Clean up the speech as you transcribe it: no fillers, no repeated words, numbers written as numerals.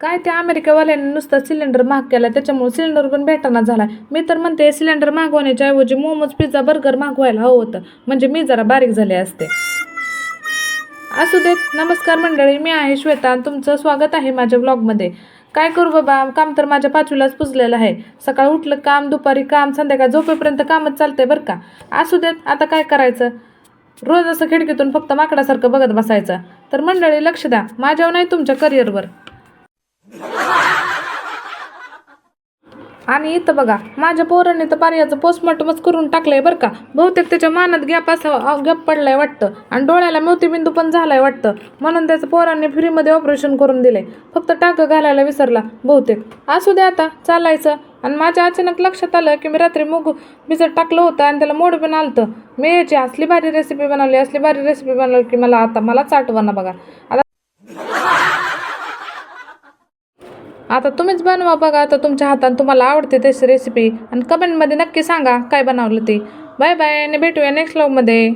काय त्या अमेरिकावाल्यांनी नुसता सिलेंडर महाग केला, त्याच्यामुळे सिलेंडर पण भेटना झाला. मी तर म्हणते सिलेंडर मागवण्याच्या ऐवजी मोमोज पिझ्झा बर्गर मागवायला हवं होतं, म्हणजे मी जरा बारीक झाले असते. असू देत. नमस्कार मंडळी, मी आहे श्वेता आणि तुमचं स्वागत आहे माझ्या ब्लॉगमध्ये. काय करू बाबा, काम तर माझ्या 5वीलाच पुजलेलं आहे. सकाळ उठलं काम, दुपारी काम, संध्याकाळ झोपेपर्यंत कामच चालतंय बरं का. असू देत, आता काय करायचं, रोज असं खिडकीतून फक्त माकडासारखं बघत बसायचं. तर मंडळी लक्ष द्या माझ्यावर नाही तुमच्या करिअरवर. आणि इथं बघा, माझ्या पोरांनी तर पार्याचं पोस्टमॉर्टमच करून टाकलंय बरं का. बहुतेक त्याच्या मानात गॅप पडलाय वाटतं आणि डोळ्याला मोतीबिंदू पण झालाय वाटतं, म्हणून त्याचं पोरांनी फ्रीमध्ये ऑपरेशन करून दिले. फक्त टाकं घालायला विसरला बहुतेक. असू दे, आता चालायचं. आणि माझ्या अचानक लक्षात आलं की मी रात्री मूग भिजत टाकलं होतं आणि त्याला मोड पण आलतं. मी याची असली भारी रेसिपी बनवली की मलाच आठवणं बघा. आता तुम्हीच बनवा बघा, आता तुमच्या हाताने तुम्हाला आवडते तशी रेसिपी आणि कमेंटमध्ये नक्की सांगा काय बनवलं ते. बाय बाय आणि भेटूया नेक्स्ट व्लॉगमध्ये.